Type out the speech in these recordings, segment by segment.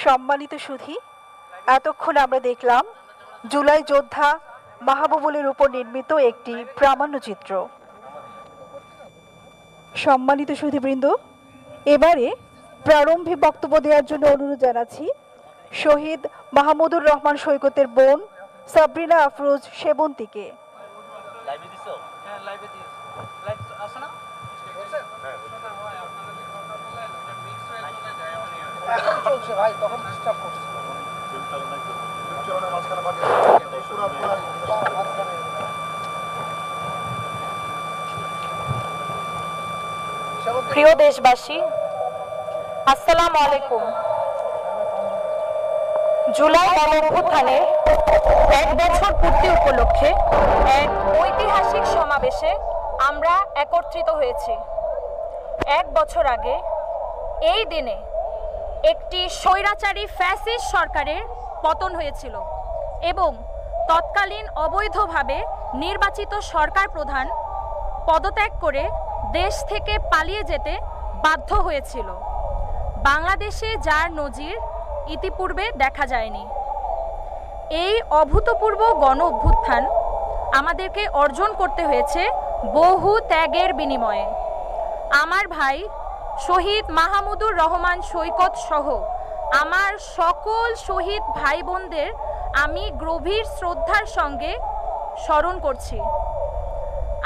সম্মানিত সুধী, এতক্ষণ আমরা দেখলাম জুলাই যোদ্ধা মাহবুবুলের উপর নির্মিত একটি প্রামাণ্যচিত্র। সম্মানিত সুধীবৃন্দ, এবারে প্রারম্ভিক বক্তব্য দেওয়ার জন্য অনুরোধ জানাচ্ছি শহীদ মাহমুদুর রহমান সৈকতের বোন সাবরিনা আফরোজ সেবন্তীকে। প্রিয় দেশবাসী, আসসালামু আলাইকুম। জুলাই গণঅভ্যুত্থানের 1 বছর পূর্তি উপলক্ষে এক ঐতিহাসিক সমাবেশে আমরা একত্রিত হয়েছি। 1 বছর আগে এই দিনে একটি স্বৈরাচারী ফ্যাসিস্ট সরকারের পতন হয়েছিল এবং তৎকালীন অবৈধভাবে নির্বাচিত সরকার প্রধান পদত্যাগ করে দেশ থেকে পালিয়ে যেতে বাধ্য হয়েছিল। বাংলাদেশে যার নজির ইতিপূর্বে দেখা যায়নি। এই অভূতপূর্ব গণ অভ্যুত্থান আমাদেরকে অর্জন করতে হয়েছে বহু ত্যাগের বিনিময়ে। আমার ভাই শহীদ মাহমুদুর রহমান সৈকত সহ আমার সকল শহীদ ভাই বোনদের আমি গভীর শ্রদ্ধার সঙ্গে স্মরণ করছি।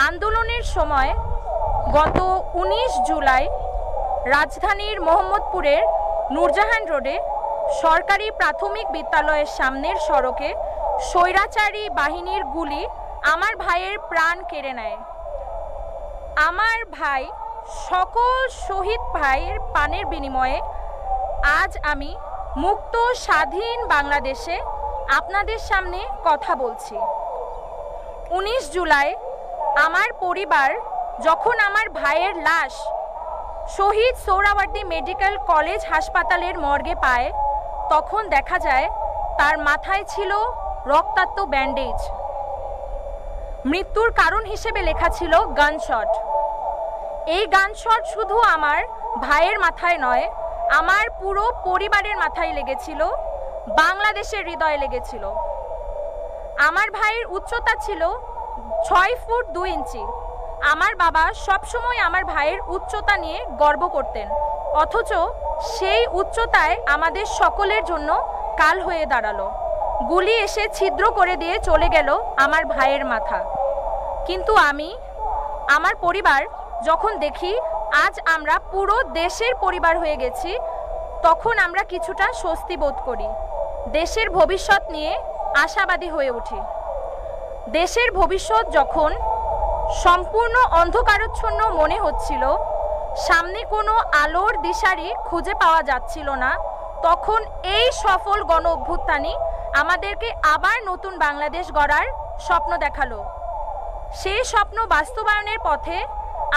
আন্দোলনের সময় গত 19 জুলাই রাজধানীর মোহাম্মদপুরের নূরজাহান রোডে সরকারি প্রাথমিক বিদ্যালয়ের সামনের সড়কে স্বৈরাচারী বাহিনীর গুলি আমার ভাইয়ের প্রাণ কেড়ে নেয়। আমার ভাই সকল শহীদ ভাইয়ের প্রাণের বিনিময়ে আজ আমি মুক্ত স্বাধীন বাংলাদেশে আপনাদের সামনে কথা বলছি। 19 জুলাই আমার পরিবার যখন আমার ভাইয়ের লাশ শহীদ সোহরাওয়ার্দী মেডিকেল কলেজ হাসপাতালের মর্গে পায়, তখন দেখা যায় তার মাথায় ছিল রক্তাক্ত ব্যান্ডেজ। মৃত্যুর কারণ হিসেবে লেখা ছিল গানশট। এই গানশট শুধু আমার ভাইয়ের মাথায় নয়, আমার পুরো পরিবারের মাথায় লেগেছিল, বাংলাদেশের হৃদয়ে লেগেছিল। আমার ভাইয়ের উচ্চতা ছিল 6 ফুট 2 ইঞ্চি। আমার বাবা সবসময় আমার ভাইয়ের উচ্চতা নিয়ে গর্ব করতেন, অথচ সেই উচ্চতায় আমাদের সকলের জন্য কাল হয়ে দাঁড়ালো। গুলি এসে ছিদ্র করে দিয়ে চলে গেল আমার ভাইয়ের মাথা। কিন্তু আমার পরিবার যখন দেখি আজ আমরা পুরো দেশের পরিবার হয়ে গেছি, তখন আমরা কিছুটা স্বস্তি বোধ করি। দেশের ভবিষ্যৎ নিয়ে আশাবাদী হয়ে উঠি। দেশের ভবিষ্যৎ যখন সম্পূর্ণ অন্ধকারাচ্ছন্ন মনে হচ্ছিল, সামনে কোনো আলোর দিশারি খুঁজে পাওয়া যাচ্ছিল না, তখন এই সফল গণ অভ্যুত্থানই আমাদেরকে আবার নতুন বাংলাদেশ গড়ার স্বপ্ন দেখালো। সেই স্বপ্ন বাস্তবায়নের পথে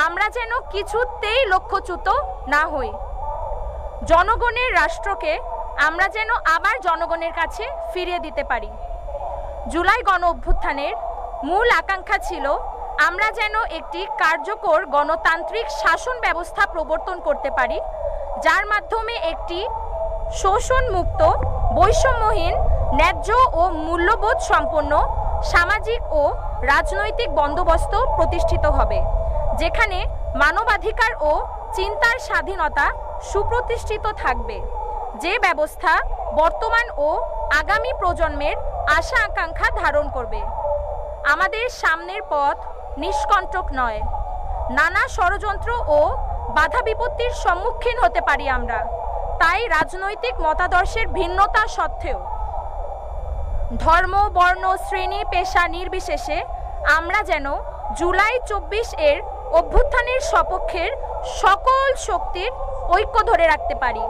আমরা যেন কিছুতেই লক্ষ্যচ্যুত না হই। জনগণের রাষ্ট্রকে আমরা যেন আবার জনগণের কাছে ফিরিয়ে দিতে পারি। জুলাই গণ অভ্যুত্থানের মূল আকাঙ্ক্ষা ছিল আমরা যেন একটি কার্যকর গণতান্ত্রিক শাসন ব্যবস্থা প্রবর্তন করতে পারি, যার মাধ্যমে একটি শোষণমুক্ত, বৈষম্যহীন, ন্যায্য ও মূল্যবোধ সম্পন্ন সামাজিক ও রাজনৈতিক বন্দোবস্ত প্রতিষ্ঠিত হবে, যেখানে মানবাধিকার ও চিন্তার স্বাধীনতা সুপ্রতিষ্ঠিত থাকবে। যে ব্যবস্থা বর্তমান ও আগামী প্রজন্মের আশা আকাঙ্ক্ষা ধারণ করবে। আমাদের সামনের পথ নিষ্কণ্টক নয়। নানা ষড়যন্ত্র ও বাধা বিপত্তির সম্মুখীন হতে পারি আমরা। তাই রাজনৈতিক মতাদর্শের ভিন্নতা সত্ত্বেও, ধর্ম, বর্ণ, শ্রেণী, পেশা নির্বিশেষে আমরা যেন জুলাই 24 এর অভ্যুত্থানের সপক্ষের সকল শক্তির ঐক্য ধরে রাখতে পারি।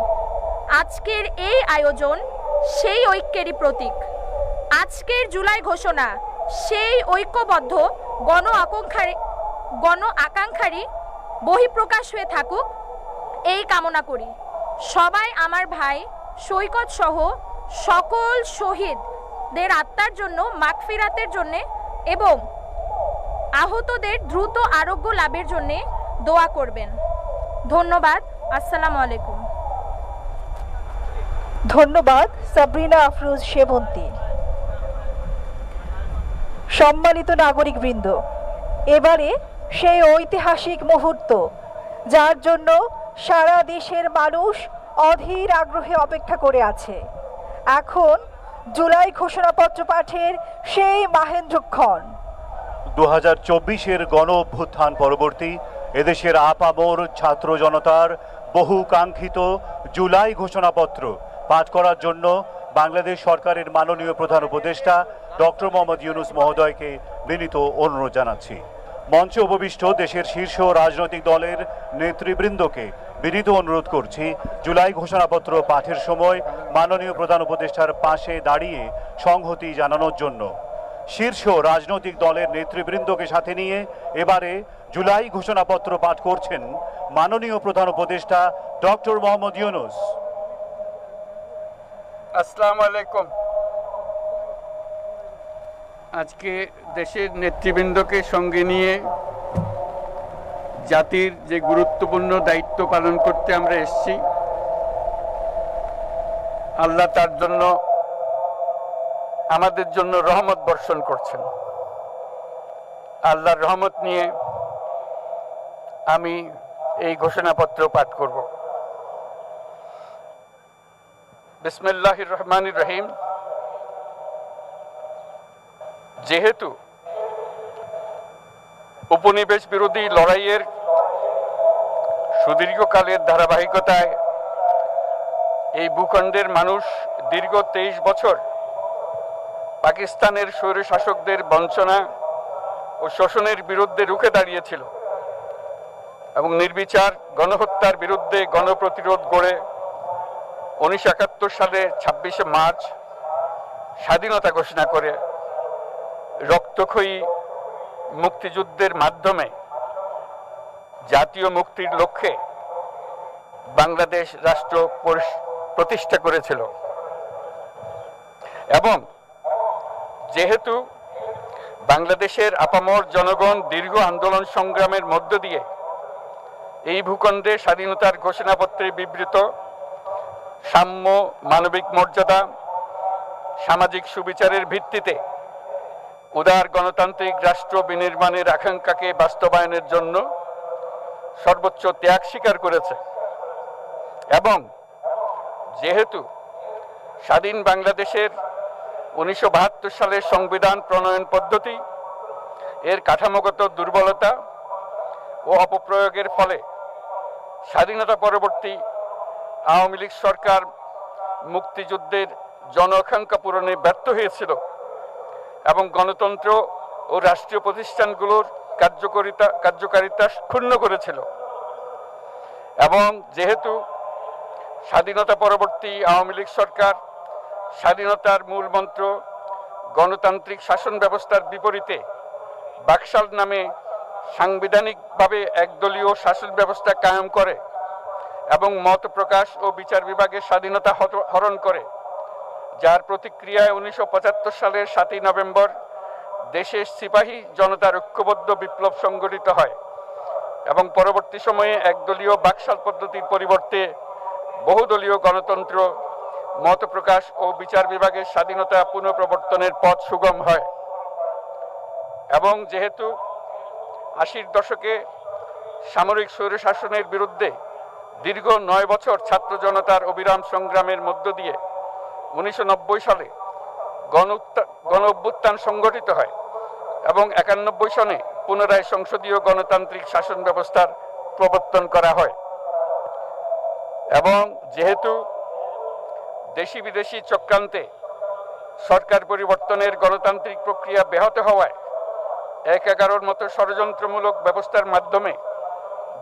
আজকের এই আয়োজন সেই ঐক্যেরই প্রতীক। আজকের জুলাই ঘোষণা সেই ঐক্যবদ্ধ গণ আকাঙ্ক্ষারই বহিঃপ্রকাশ হয়ে থাকুক, এই কামনা করি। সবাই আমার ভাই সৈকত সহ সকল শহীদদের আত্মার জন্য মাগফিরাতের জন্য এবং আহতদের দ্রুত আরোগ্য লাভের জন্য দোয়া করবেন। ধন্যবাদ। আসসালামু আলাইকুম। ধন্যবাদ সাবরিনা আফরোজ সেবন্তী। সম্মানিত নাগরিকবৃন্দ, এবারে সেই ঐতিহাসিক মুহূর্ত যার জন্য সারা দেশের মানুষ অধীর আগ্রহে অপেক্ষা করে আছে। এখন জুলাই ঘোষণাপত্র পাঠের সেই মাহেন্দ্রক্ষণ। 2024-এর গণ অভ্যুত্থান পরবর্তী এদেশের আপামর ছাত্র জনতার বহু কাঙ্ক্ষিত জুলাই ঘোষণাপত্র পাঠ করার জন্য বাংলাদেশ সরকারের মাননীয় প্রধান উপদেষ্টা ডক্টর মোহাম্মদ ইউনূস মহোদয়কে বিনীত অনুরোধ জানাচ্ছি। মঞ্চে উপবিষ্ট দেশের শীর্ষ রাজনৈতিক দলের নেতৃবৃন্দকে বিনীত অনুরোধ করছি জুলাই ঘোষণাপত্র পাঠের সময় মাননীয় প্রধান উপদেষ্টার পাশে দাঁড়িয়ে সংহতি জানানোর জন্য। শীর্ষ রাজনৈতিক দলের নেতৃবৃন্দকে সাথে নিয়ে এবারে জুলাই ঘোষণাপত্র পাঠ করছেন মাননীয় প্রধান উপদেষ্টা ডক্টর মোহাম্মদ ইউনূস। আসসালামু আলাইকুম। আজকে দেশের নেতৃবৃন্দকে সঙ্গে নিয়ে জাতির যে গুরুত্বপূর্ণ দায়িত্ব পালন করতে আমরা এসেছি, আল্লাহ তার জন্য আমাদের জন্য রহমত বর্ষণ করছেন। আল্লাহর রহমত নিয়ে আমি এই ঘোষণাপত্র পাঠ করব। বিসমিল্লাহির রহমানির রহিম। যেহেতু উপনিবেশ বিরোধী লড়াইয়ের সুদীর্ঘকালের ধারাবাহিকতায় এই ভূখণ্ডের মানুষ দীর্ঘ 23 বছর পাকিস্তানের স্বৈরশাসকদের বঞ্চনা ও শোষণের বিরুদ্ধে রুখে দাঁড়িয়েছিল এবং নির্বিচার গণহত্যার বিরুদ্ধে গণপ্রতিরোধ গড়ে 1971 সালে 26শে মার্চ স্বাধীনতা ঘোষণা করে রক্তক্ষয়ী মুক্তিযুদ্ধের মাধ্যমে জাতীয় মুক্তির লক্ষ্যে বাংলাদেশ রাষ্ট্র প্রতিষ্ঠা করেছিল। এবং যেহেতু বাংলাদেশের আপামর জনগণ দীর্ঘ আন্দোলন সংগ্রামের মধ্য দিয়ে এই ভূখণ্ডে স্বাধীনতার ঘোষণাপত্রে বিবৃত সাম্য, মানবিক মর্যাদা, সামাজিক সুবিচারের ভিত্তিতে উদার গণতান্ত্রিক রাষ্ট্র বিনির্মাণের আকাঙ্ক্ষাকে বাস্তবায়নের জন্য সর্বোচ্চ ত্যাগ স্বীকার করেছে। এবং যেহেতু স্বাধীন বাংলাদেশের 1972 সালের সংবিধান প্রণয়ন পদ্ধতি এর কাঠামোগত দুর্বলতা ও অপপ্রয়োগের ফলে স্বাধীনতা পরবর্তী আওয়ামী লীগ সরকার মুক্তিযুদ্ধের জন আকাঙ্ক্ষা পূরণে ব্যর্থ হয়েছিল এবং গণতন্ত্র ও রাষ্ট্রীয় প্রতিষ্ঠানগুলোর কার্যকারিতা ক্ষুণ্ণ করেছিল। এবং যেহেতু স্বাধীনতা পরবর্তী আওয়ামী লীগ সরকার স্বাধীনতার মূল মন্ত্র গণতান্ত্রিক শাসন ব্যবস্থার বিপরীতে বাকশাল নামে সাংবিধানিকভাবে একদলীয় শাসন ব্যবস্থা কায়েম করে এবং মত প্রকাশ ও বিচার বিভাগের স্বাধীনতা হরণ করে, যার প্রতিক্রিয়ায় 1975 সালের 7ই নভেম্বর দেশের সিপাহী জনতার ঐক্যবদ্ধ বিপ্লব সংগঠিত হয় এবং পরবর্তী সময়ে একদলীয় বাকশাল পদ্ধতির পরিবর্তে বহুদলীয় গণতন্ত্র, মত প্রকাশ ও বিচার বিভাগের স্বাধীনতা পুনঃপ্রবর্তনের পথ সুগম হয়। এবং যেহেতু 80-র দশকে সামরিক স্বৈরশাসনের বিরুদ্ধে দীর্ঘ 9 বছর ছাত্র জনতার অবিরাম সংগ্রামের মধ্য দিয়ে 1990 সালে গণ অভ্যুত্থান সংগঠিত হয় এবং 91 সনে পুনরায় সংসদীয় গণতান্ত্রিক শাসন ব্যবস্থার প্রবর্তন করা হয়। এবং যেহেতু দেশি বিদেশি চক্রান্তে সরকার পরিবর্তনের গণতান্ত্রিক প্রক্রিয়া ব্যাহত হওয়ায় 1/11-র মতো ষড়যন্ত্রমূলক ব্যবস্থার মাধ্যমে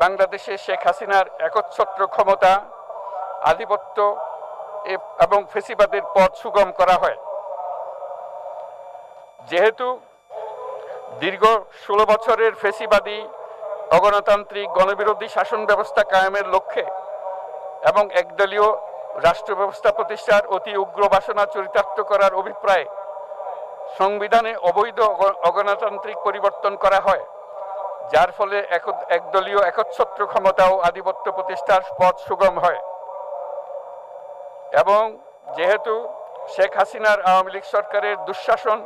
বাংলাদেশে শেখ হাসিনার একচ্ছত্র ক্ষমতা, আধিপত্য এবং ফেসিবাদের পথ সুগম করা হয়। যেহেতু দীর্ঘ 16 বছরের ফেসিবাদী অগণতান্ত্রিক গণবিরোধী শাসন ব্যবস্থা কায়েমের লক্ষ্যে এবং একদলীয় রাষ্ট্র ব্যবস্থা প্রতিষ্ঠার অতি উগ্র বাসনা চরিতার্থ করার অভিপ্রায়ে সংবিধানে অবৈধ অগণতান্ত্রিক পরিবর্তন করা হয়, যার ফলে একদলীয় একচ্ছত্র ক্ষমতা ও আধিপত্য প্রতিষ্ঠার পথ সুগম হয়। এবং যেহেতু শেখ হাসিনার আওয়ামী লীগ সরকারের দুঃশাসন,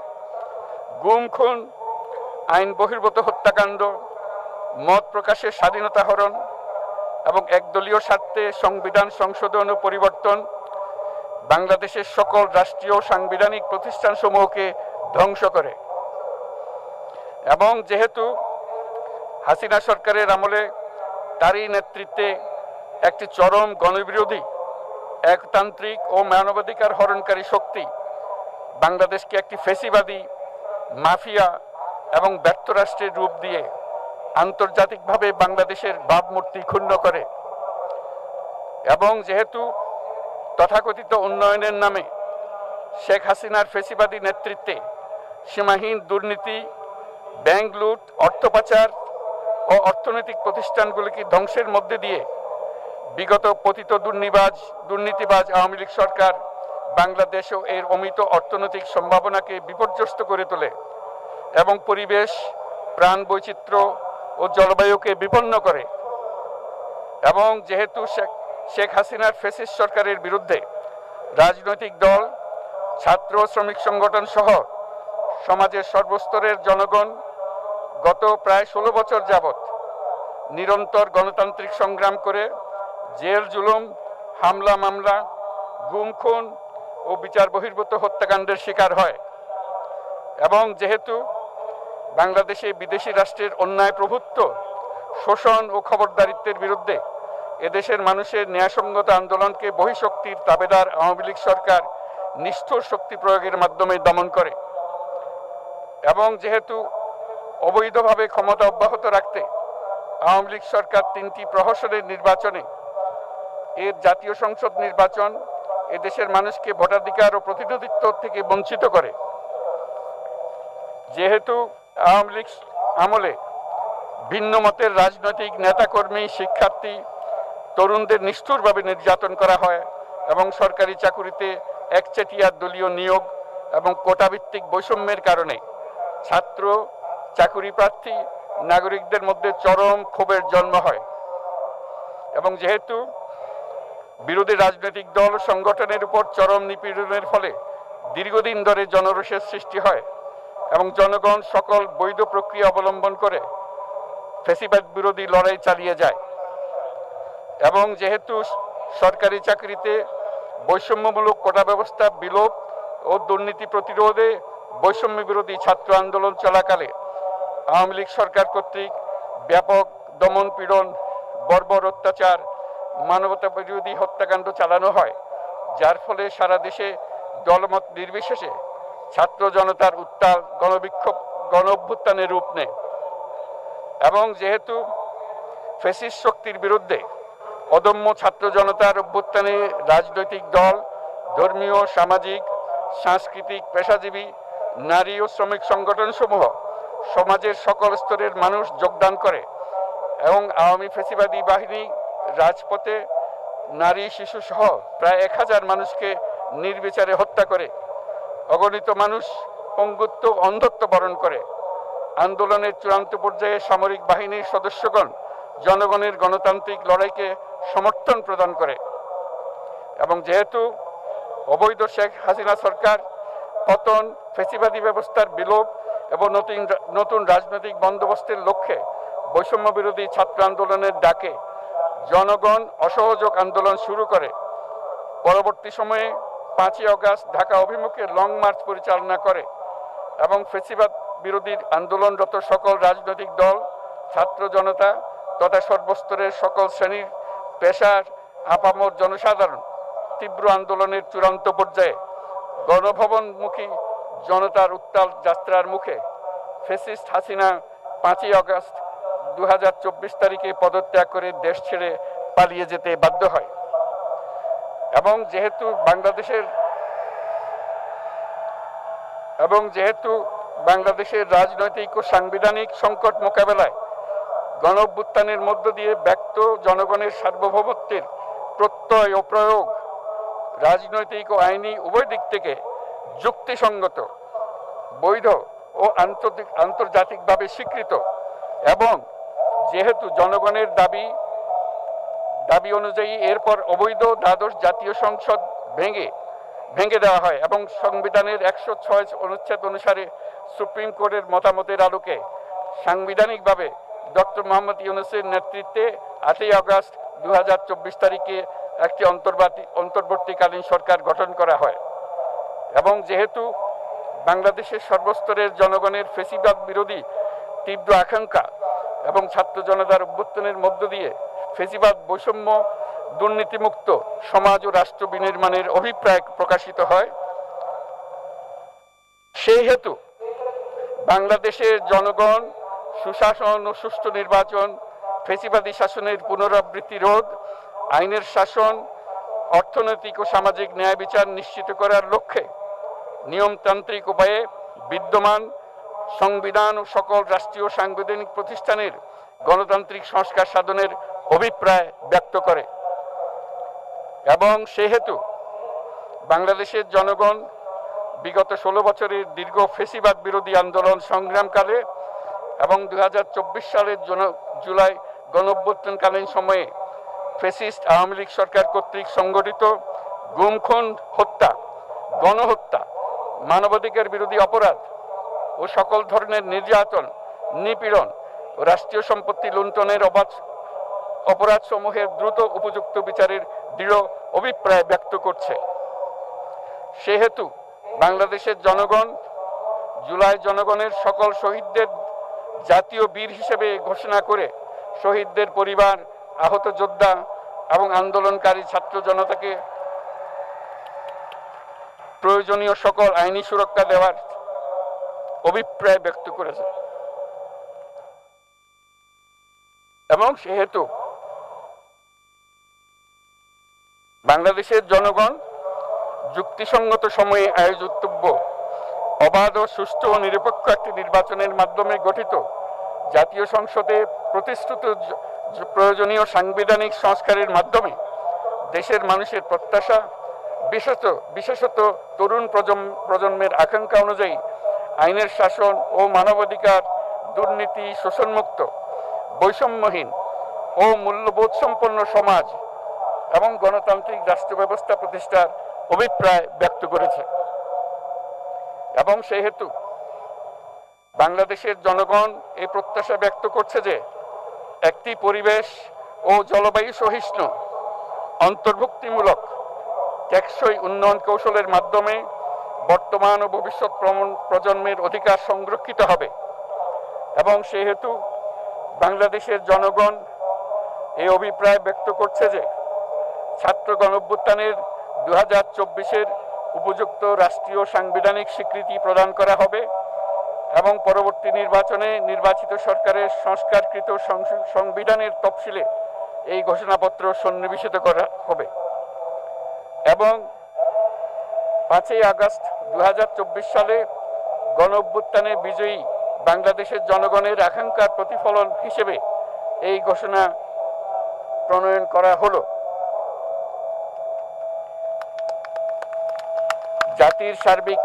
গুম খুন, আইন বহির্ভূত হত্যাকাণ্ড, মত প্রকাশের স্বাধীনতা হরণ এবং একদলীয় স্বার্থে সংবিধান সংশোধন ও পরিবর্তন বাংলাদেশের সকল রাষ্ট্রীয় সাংবিধানিক প্রতিষ্ঠানসমূহকে ধ্বংস করে। এবং যেহেতু হাসিনা সরকারের আমলে তারই নেতৃত্বে একটি চরম গণবিরোধী, একতান্ত্রিক ও মানবাধিকার হরণকারী শক্তি বাংলাদেশকে একটি ফ্যাসিবাদী, মাফিয়া এবং ব্যর্থ রাষ্ট্রের রূপ দিয়ে আন্তর্জাতিকভাবে বাংলাদেশের ভাবমূর্তি ক্ষুণ্ণ করে, এবং যেহেতু তথাকথিত উন্নয়নের নামে শেখ হাসিনার ফ্যাসিবাদী নেতৃত্বে সীমাহীন দুর্নীতি, ব্যাংক লুট, অর্থ পাচার ও অর্থনৈতিক প্রতিষ্ঠানগুলিকে ধ্বংসের মধ্যে দিয়ে বিগত পতিত দুর্নীতিবাজ আওয়ামী লীগ সরকার বাংলাদেশ ও এর অমিত অর্থনৈতিক সম্ভাবনাকে বিপর্যস্ত করে তোলে এবং পরিবেশ, প্রাণ বৈচিত্র্য ও জলবায়ুকে বিপন্ন করে। এবং যেহেতু শেখ হাসিনার ফ্যাসিস্ট সরকারের বিরুদ্ধে রাজনৈতিক দল, ছাত্র শ্রমিক সংগঠন সহ সমাজের সর্বস্তরের জনগণ গত প্রায় 16 বছর যাবৎ নিরন্তর গণতান্ত্রিক সংগ্রাম করে জেল জুলুম, হামলা মামলা, গুম খুন ও বিচার বহির্ভূত হত্যাকাণ্ডের শিকার হয়, এবং যেহেতু বাংলাদেশে বিদেশি রাষ্ট্রের অন্যায় প্রভুত্ব, শোষণ ও খবরদারিত্বের বিরুদ্ধে এদেশের মানুষের ন্যায়সঙ্গত আন্দোলনকে বহিঃশক্তির তাবেদার আওয়ামী লীগ সরকার নিষ্ঠুর শক্তি প্রয়োগের মাধ্যমে দমন করে, এবং যেহেতু অবৈধভাবে ক্ষমতা অব্যাহত রাখতে আওয়ামী লীগ সরকার 3টি প্রহসনের নির্বাচনে এর জাতীয় সংসদ নির্বাচন এদেশের মানুষকে ভোটাধিকার ও প্রতিনিধিত্ব থেকে বঞ্চিত করে। যেহেতু আওয়ামী লীগ আমলে ভিন্ন মতের রাজনৈতিক নেতাকর্মী, শিক্ষার্থী, তরুণদের নিষ্ঠুরভাবে নির্যাতন করা হয় এবং সরকারি চাকুরিতে একচেটিয়া দলীয় নিয়োগ এবং কোটাভিত্তিক বৈষম্যের কারণে ছাত্র, চাকুরি প্রার্থী, নাগরিকদের মধ্যে চরম ক্ষোভের জন্ম হয়, এবং যেহেতু বিরোধী রাজনৈতিক দল সংগঠনের উপর চরম নিপীড়নের ফলে দীর্ঘদিন ধরে জনরোষের সৃষ্টি হয় এবং জনগণ সকল বৈধ প্রক্রিয়া অবলম্বন করে ফ্যাসিবাদ বিরোধী লড়াই চালিয়ে যায়, এবং যেহেতু সরকারি চাকরিতে বৈষম্যমূলক কোটা ব্যবস্থা বিলোপ ও দুর্নীতি প্রতিরোধে বৈষম্য বিরোধী ছাত্র আন্দোলন চলাকালে আওয়ামী লীগ সরকার কর্তৃক ব্যাপক দমন পীড়ন, বর্বর অত্যাচার, মানবতা বিরোধী হত্যাকাণ্ড চালানো হয়, যার ফলে সারা দেশে দলমত নির্বিশেষে ছাত্র জনতার উত্তাল গণবিক্ষোভ গণ অভ্যুত্থানের রূপ নেয়। এবং যেহেতু ফ্যাসিস্ট শক্তির বিরুদ্ধে অদম্য ছাত্র জনতার অভ্যুত্থানে রাজনৈতিক দল, ধর্মীয়, সামাজিক, সাংস্কৃতিক, পেশাজীবী, নারী ও শ্রমিক সংগঠনসমূহ সমাজের সকল স্তরের মানুষ যোগদান করে এবং আওয়ামী ফ্যাসিবাদী বাহিনী রাজপথে নারী, শিশু সহ প্রায় 1000 মানুষকে নির্বিচারে হত্যা করে, অগণিত মানুষ পঙ্গুত্ব, অন্ধত্ব বরণ করে। আন্দোলনের চূড়ান্ত পর্যায়ে সামরিক বাহিনীর সদস্যগণ জনগণের গণতান্ত্রিক লড়াইকে সমর্থন প্রদান করে, এবং যেহেতু অবৈধ শেখ হাসিনা সরকার পতন, ফ্যাসিবাদী ব্যবস্থার বিলোপ এবং নতুন রাজনৈতিক বন্দোবস্তের লক্ষ্যে বৈষম্য বিরোধী ছাত্র আন্দোলনের ডাকে জনগণ অসহযোগ আন্দোলন শুরু করে, পরবর্তী সময়ে 5ই আগস্ট ঢাকা অভিমুখে লং মার্চ পরিচালনা করে এবং ফ্যাসিবাদ বিরোধী আন্দোলনরত সকল রাজনৈতিক দল, ছাত্র জনতা তথা সর্বস্তরের সকল শ্রেণীর, পেশার, আপামর জনসাধারণ তীব্র আন্দোলনের চূড়ান্ত পর্যায়ে গণভবনমুখী জনতার উত্তাল যাত্রার মুখে ফ্যাসিস্ট হাসিনা 5ই আগস্ট 2024 তারিখে পদত্যাগ করে দেশ ছেড়ে পালিয়ে যেতে বাধ্য হয়। এবং যেহেতু বাংলাদেশের রাজনৈতিক ও সাংবিধানিক সংকট মোকাবেলায় গণ অভ্যুত্থানের মধ্য দিয়ে ব্যক্ত জনগণের সার্বভৌমত্বের প্রত্যয় ও প্রয়োগ রাজনৈতিক ও আইনি উভয় দিক থেকে যুক্তিসঙ্গত, বৈধ ও আন্তর্জাতিকভাবে স্বীকৃত, এবং যেহেতু জনগণের দাবি অনুযায়ী এরপর অবৈধ দ্বাদশ জাতীয় সংসদ ভেঙে ভেঙে দেওয়া হয় এবং সংবিধানের 106 অনুচ্ছেদ অনুসারে সুপ্রিম কোর্টের মতামতের আলোকে সাংবিধানিকভাবে ডক্টর মোহাম্মদ ইউনূসের নেতৃত্বে 8ই আগস্ট 2024 তারিখে একটি অন্তর্বর্তীকালীন সরকার গঠন করা হয়। এবং যেহেতু বাংলাদেশের সর্বস্তরের জনগণের ফ্যাসিবাদ বিরোধী তীব্র আকাঙ্ক্ষা এবং ছাত্র জনতার অভ্যুত্থানের মধ্য দিয়ে ফ্যাসিবাদ বৈষম্য দুর্নীতিমুক্ত সমাজ ও রাষ্ট্র বিনির্মাণের অভিপ্রায় প্রকাশিত হয়, সেই হেতু বাংলাদেশের জনগণ সুশাসন ও সুষ্ঠু নির্বাচন, ফ্যাসিবাদী শাসনের পুনরাবৃত্তি রোধ, আইনের শাসন, অর্থনৈতিক ও সামাজিক ন্যায় বিচার নিশ্চিত করার লক্ষ্যে নিয়মতান্ত্রিক উপায়ে বিদ্যমান সংবিধান ও সকল রাষ্ট্রীয় সাংবিধানিক প্রতিষ্ঠানের গণতান্ত্রিক সংস্কার সাধনের অভিপ্রায় ব্যক্ত করে। এবং সেহেতু বাংলাদেশের জনগণ বিগত 16 বছরের দীর্ঘ ফ্যাসিবাদ বিরোধী আন্দোলন সংগ্রামকালে এবং 2024 সালের জুলাই গণঅভ্যুত্থানকালীন সময়ে ফ্যাসিস্ট আওয়ামী লীগ সরকার কর্তৃক সংগঠিত গুম, খুন, হত্যা, গণহত্যা, মানবাধিকার বিরোধী অপরাধ ও সকল ধরনের নির্যাতন, নিপীড়ন ও রাষ্ট্রীয় সম্পত্তি লুণ্ঠনের অপরাধ সমূহের দ্রুত উপযুক্ত বিচারের দৃঢ় অভিপ্রায় ব্যক্ত করছে। সেহেতু বাংলাদেশের জনগণ জুলাই জনগণের সকল শহীদদের জাতীয় বীর হিসেবে ঘোষণা করে শহীদদের পরিবার, আহত যোদ্ধা এবং আন্দোলনকারী ছাত্র জনতাকে প্রয়োজনীয় সকল আইনি সুরক্ষা দেওয়ার অভিপ্রায় ব্যক্ত করেছে। এবং সেহেতু বাংলাদেশের জনগণ যুক্তিসঙ্গত সময়ে আয়োজিতব্য অবাধ ও সুষ্ঠু ও নিরপেক্ষ একটি নির্বাচনের মাধ্যমে গঠিত জাতীয় সংসদে প্রতিশ্রুত প্রয়োজনীয় সাংবিধানিক সংস্কারের মাধ্যমে দেশের মানুষের প্রত্যাশা, বিশেষত তরুণ প্রজন্মের আকাঙ্ক্ষা অনুযায়ী আইনের শাসন ও মানবাধিকার, দুর্নীতি, শোষণমুক্ত, বৈষম্যহীন ও মূল্যবোধ সম্পন্ন সমাজ এবং গণতান্ত্রিক রাষ্ট্র ব্যবস্থা প্রতিষ্ঠার অভিপ্রায় ব্যক্ত করেছে। এবং সেহেতু বাংলাদেশের জনগণ এই প্রত্যাশা ব্যক্ত করছে যে একটি পরিবেশ ও জলবায়ু সহিষ্ণু, অন্তর্ভুক্তিমূলক, টেকসই উন্নয়ন কৌশলের মাধ্যমে বর্তমান ও ভবিষ্যৎ প্রজন্মের অধিকার সংরক্ষিত হবে। এবং সেহেতু বাংলাদেশের জনগণ এই অভিপ্রায় ব্যক্ত করছে যে ছাত্র গণঅভ্যুত্থানের 2024-এর উপযুক্ত রাষ্ট্রীয় সাংবিধানিক স্বীকৃতি প্রদান করা হবে এবং পরবর্তী নির্বাচনে নির্বাচিত সরকারের সংস্কারকৃত সংবিধানের তফসিলে এই ঘোষণাপত্র সন্নিবেশিত করা হবে। এবং 5ই আগস্ট 2024 সালে গণঅভ্যুত্থানে বিজয়ী বাংলাদেশের জনগণের আকাঙ্ক্ষার প্রতিফলন হিসেবে এই ঘোষণা প্রণয়ন করা হলো। জাতির সার্বিক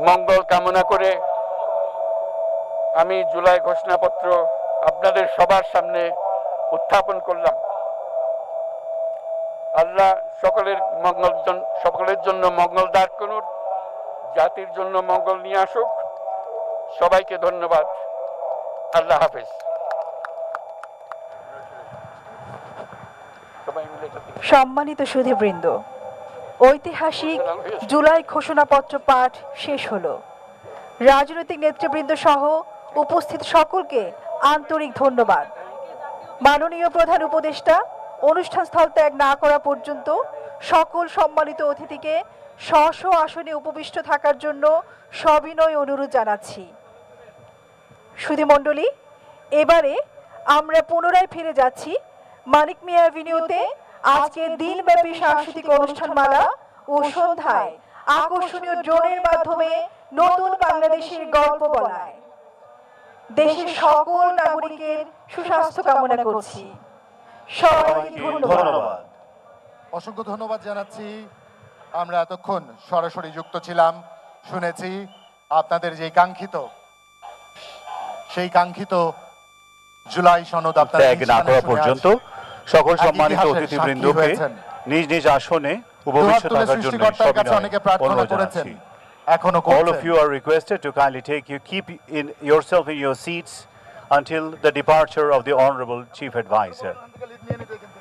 মঙ্গল কামনা করে আমি জুলাই ঘোষণাপত্র আপনাদের সবার সামনে উত্থাপন করলাম। আল্লাহ সকলের জন্য মঙ্গল দান করুন, জাতির জন্য মঙ্গল নিয়ে আসুক। সবাইকে ধন্যবাদ। আল্লাহ হাফেজ। সম্মানিত সুধীবৃন্দ, ঐতিহাসিক জুলাই ঘোষণাপত্র পাঠ শেষ হলো। রাজনৈতিক নেতৃবৃন্দ সহ উপস্থিত সকলকে আন্তরিক ধন্যবাদ। মাননীয় প্রধান উপদেষ্টা অনুষ্ঠানস্থল ত্যাগ না করা পর্যন্ত সকল সম্মানিত অতিথিকে স্ব আসনে উপবিষ্ট থাকার জন্য সবিনয় অনুরোধ জানাচ্ছি। সুধীমণ্ডলী, এবারে আমরা পুনরায় ফিরে যাচ্ছি মানিক মিয়া অ্যাভিনিউতে আজকের দিনব্যাপী সাংস্কৃতিক অনুষ্ঠানমালা ও সন্ধ্যায় আকর্ষণীয় ড্রোনের মাধ্যমে নতুন বাংলাদেশের গল্প বলায়। দেশের সকল নাগরিকের সুস্বাস্থ্য কামনা করছি। সবাইকে ধন্যবাদ। অসংখ্য ধন্যবাদ জানাচ্ছি। আমরা এতক্ষণ সরাসরি যুক্ত ছিলাম, শুনেছি আপনাদের যে সেই কাঙ্ক্ষিত জুলাই সনদ ত্যাগ না করা পর্যন্ত সকল সম্মানিত অতিথিবৃন্দকে নিজ নিজ আসনে উপবিষ্ট তুলে থাকার জন্য সৃষ্টিকর্তার কাছে অনেকে সবিনয় প্রার্থনা অনুরোধ করেছেন, জানাচ্ছি। এখনো All of করছেন। you are requested to kindly keep in yourself in your seats until the departure of the Honorable Chief Advisor. Lead নিয়ে নিতে এখান থেকে।